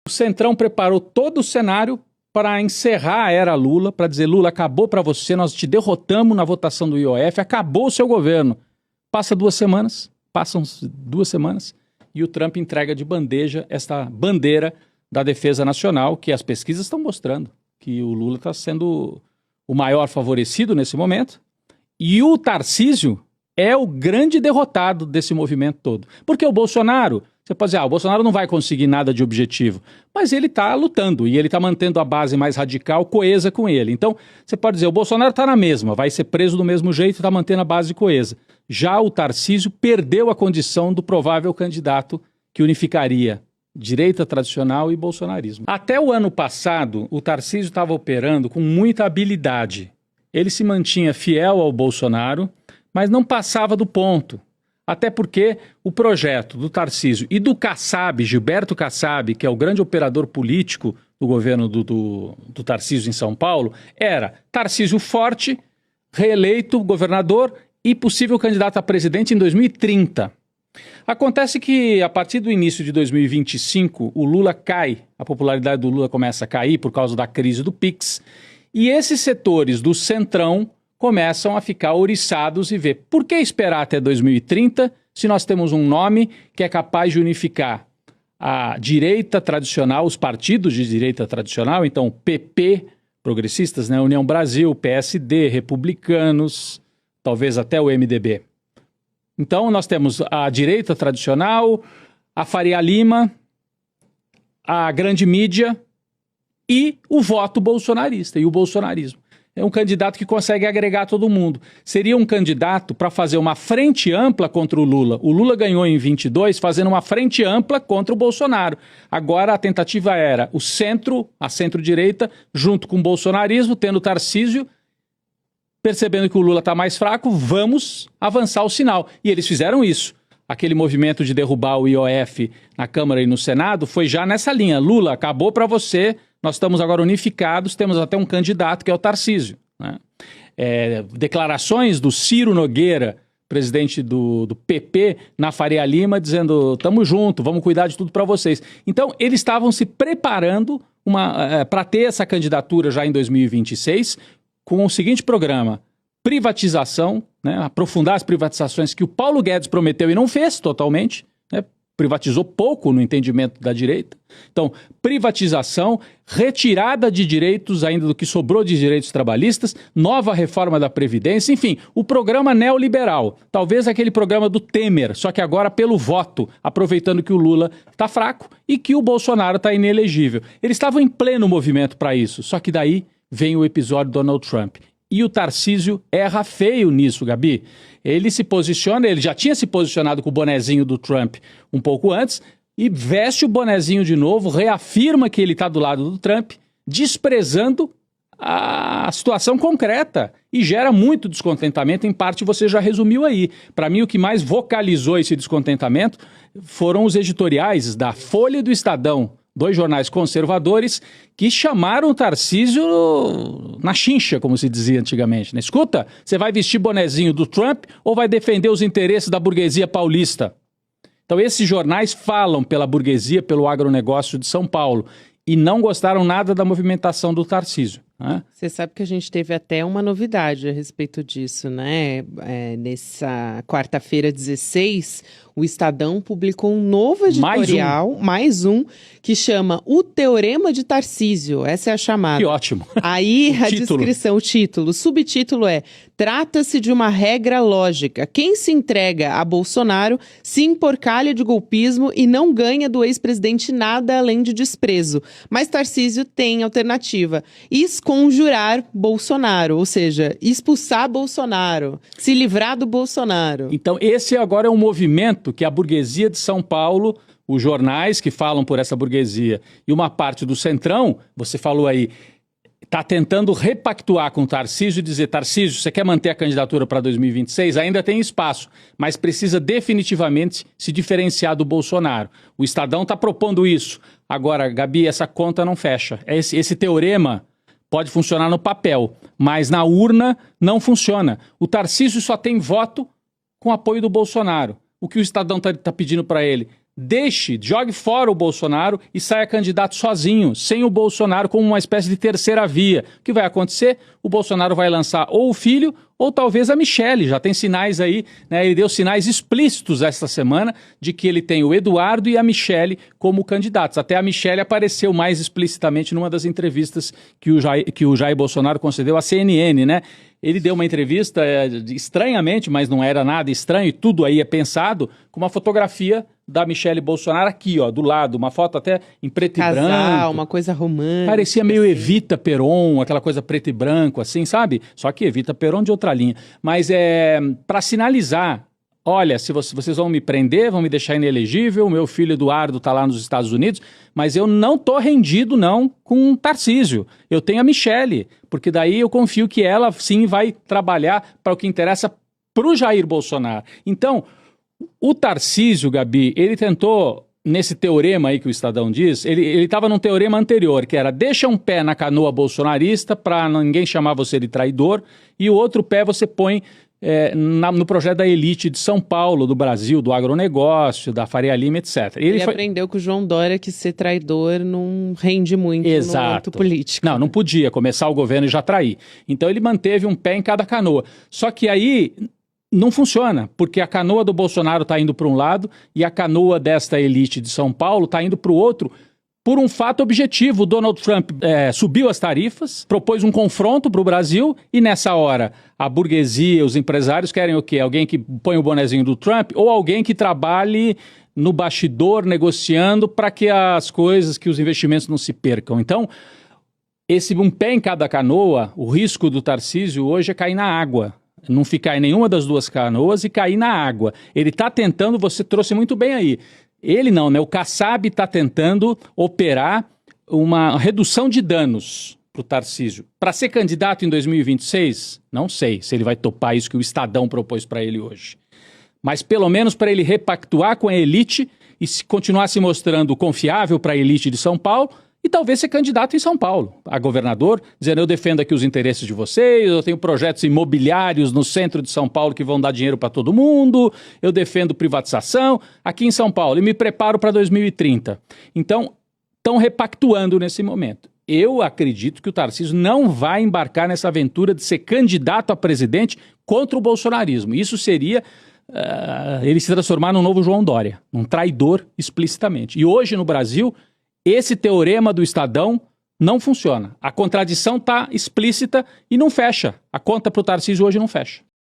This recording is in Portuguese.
O Centrão preparou todo o cenário para encerrar a era Lula, para dizer, Lula, acabou para você, nós te derrotamos na votação do IOF, acabou o seu governo. Passam 2 semanas e o Trump entrega de bandeja esta bandeira da defesa nacional, que as pesquisas estão mostrando que o Lula está sendo o maior favorecido nesse momento, e o Tarcísio é o grande derrotado desse movimento todo. Porque o Bolsonaro, você pode dizer, o Bolsonaro não vai conseguir nada de objetivo, mas ele está lutando e ele está mantendo a base mais radical, coesa com ele. Então, você pode dizer, o Bolsonaro está na mesma, vai ser preso do mesmo jeito e está mantendo a base coesa. Já o Tarcísio perdeu a condição do provável candidato que unificaria direita tradicional e bolsonarismo. Até o ano passado, o Tarcísio estava operando com muita habilidade. Ele se mantinha fiel ao Bolsonaro, mas não passava do ponto. Até porque o projeto do Tarcísio e do Kassab, Gilberto Kassab, que é o grande operador político do governo do Tarcísio em São Paulo, era Tarcísio forte, reeleito governador e possível candidato a presidente em 2030. Acontece que, a partir do início de 2025, o Lula cai, a popularidade do Lula começa a cair por causa da crise do Pix, e esses setores do Centrão começam a ficar ouriçados e ver por que esperar até 2030 se nós temos um nome que é capaz de unificar a direita tradicional, os partidos de direita tradicional, então PP, progressistas, né? União Brasil, PSD, republicanos, talvez até o MDB. Então nós temos a direita tradicional, a Faria Lima, a grande mídia e o voto bolsonarista e o bolsonarismo. É um candidato que consegue agregar todo mundo. Seria um candidato para fazer uma frente ampla contra o Lula. O Lula ganhou em 22 fazendo uma frente ampla contra o Bolsonaro. Agora a tentativa era o centro, a centro-direita, junto com o bolsonarismo, tendo o Tarcísio, percebendo que o Lula está mais fraco, vamos avançar o sinal. E eles fizeram isso. Aquele movimento de derrubar o IOF na Câmara e no Senado foi já nessa linha. Lula, acabou para você, nós estamos agora unificados, temos até um candidato que é o Tarcísio. Né? Declarações do Ciro Nogueira, presidente do PP, na Faria Lima, dizendo, estamos juntos, vamos cuidar de tudo para vocês. Então, eles estavam se preparando para ter essa candidatura já em 2026, com o seguinte programa, privatização, né, aprofundar as privatizações que o Paulo Guedes prometeu e não fez totalmente, né, privatizou pouco no entendimento da direita. Então, privatização, retirada de direitos ainda do que sobrou de direitos trabalhistas, nova reforma da Previdência, enfim, o programa neoliberal, talvez aquele programa do Temer, só que agora pelo voto, aproveitando que o Lula está fraco e que o Bolsonaro está inelegível. Eles estavam em pleno movimento para isso, só que daí vem o episódio Donald Trump. E o Tarcísio erra feio nisso, Gabi. Ele se posiciona, ele já tinha se posicionado com o bonezinho do Trump um pouco antes, e veste o bonezinho de novo, reafirma que ele está do lado do Trump, desprezando a situação concreta. E gera muito descontentamento, em parte você já resumiu aí. Para mim, o que mais vocalizou esse descontentamento foram os editoriais da Folha e do Estadão, 2 jornais conservadores que chamaram o Tarcísio na chincha, como se dizia antigamente. Né? Escuta, você vai vestir bonezinho do Trump ou vai defender os interesses da burguesia paulista? Então esses jornais falam pela burguesia, pelo agronegócio de São Paulo e não gostaram nada da movimentação do Tarcísio. Né? Você sabe que a gente teve até uma novidade a respeito disso, né? Nessa quarta-feira 16, o Estadão publicou um novo editorial, mais um, que chama O Teorema de Tarcísio. Essa é a chamada. Que ótimo. Aí a descrição, o título, o subtítulo é: trata-se de uma regra lógica. Quem se entrega a Bolsonaro se emporcalha de golpismo e não ganha do ex-presidente nada além de desprezo. Mas Tarcísio tem alternativa. Esconjurar Bolsonaro, ou seja, expulsar Bolsonaro, se livrar do Bolsonaro. Então esse agora é um movimento que a burguesia de São Paulo, os jornais que falam por essa burguesia e uma parte do Centrão, você falou aí, está tentando repactuar com o Tarcísio e dizer, Tarcísio, você quer manter a candidatura para 2026? Ainda tem espaço, mas precisa definitivamente se diferenciar do Bolsonaro. O Estadão está propondo isso. Agora, Gabi, essa conta não fecha. Esse teorema pode funcionar no papel, mas na urna não funciona. O Tarcísio só tem voto com apoio do Bolsonaro. O que o Estadão está pedindo para ele? jogue fora o Bolsonaro e saia candidato sozinho, sem o Bolsonaro como uma espécie de terceira via. O que vai acontecer? O Bolsonaro vai lançar ou o filho ou talvez a Michelle. Já tem sinais aí, né? Ele deu sinais explícitos esta semana de que ele tem o Eduardo e a Michelle como candidatos. Até a Michelle apareceu mais explicitamente numa das entrevistas que o Jair Bolsonaro concedeu à CNN, né? Ele deu uma entrevista estranhamente, mas não era nada estranho, e tudo aí é pensado, com uma fotografia da Michelle Bolsonaro aqui, ó, do lado, uma foto até em preto e branco. Uma coisa romântica. Parecia meio assim. Evita Peron, aquela coisa preto e branco, assim, sabe? Só que Evita Peron de outra linha. Mas para sinalizar, olha, se vocês vão me prender, vão me deixar inelegível, o meu filho Eduardo está lá nos Estados Unidos, mas eu não estou rendido, não, com Tarcísio. Eu tenho a Michelle, porque daí eu confio que ela, sim, vai trabalhar para o que interessa para o Jair Bolsonaro. Então, o Tarcísio, Gabi, ele tentou, nesse teorema aí que o Estadão diz, ele estava num teorema anterior, que era deixa um pé na canoa bolsonarista para ninguém chamar você de traidor, e o outro pé você põe no projeto da elite de São Paulo, do Brasil, do agronegócio, da Faria Lima, etc. Ele aprendeu com o João Dória que ser traidor não rende muito no âmbito político. Não podia começar o governo e já trair. Então ele manteve um pé em cada canoa. Só que aí não funciona, porque a canoa do Bolsonaro está indo para um lado e a canoa desta elite de São Paulo está indo para o outro, por um fato objetivo. O Donald Trump subiu as tarifas, propôs um confronto para o Brasil e nessa hora a burguesia, os empresários querem o quê? Alguém que põe o bonezinho do Trump ou alguém que trabalhe no bastidor negociando para que as coisas, que os investimentos não se percam. Então, esse um pé em cada canoa, o risco do Tarcísio hoje é cair na água. Não ficar em nenhuma das duas canoas e cair na água. Ele está tentando, você trouxe muito bem aí. Ele não, né? O Kassab está tentando operar uma redução de danos para o Tarcísio. Para ser candidato em 2026, não sei se ele vai topar isso que o Estadão propôs para ele hoje. Mas pelo menos para ele repactuar com a elite e continuar se mostrando confiável para a elite de São Paulo, e talvez ser candidato em São Paulo, a governador, dizendo eu defendo aqui os interesses de vocês, eu tenho projetos imobiliários no centro de São Paulo que vão dar dinheiro para todo mundo, eu defendo privatização aqui em São Paulo e me preparo para 2030. Então, estão repactuando nesse momento. Eu acredito que o Tarcísio não vai embarcar nessa aventura de ser candidato a presidente contra o bolsonarismo. Isso seria ele se transformar num novo João Dória, um traidor explicitamente. E hoje no Brasil, esse teorema do Estadão não funciona. A contradição está explícita e não fecha. A conta para o Tarcísio hoje não fecha.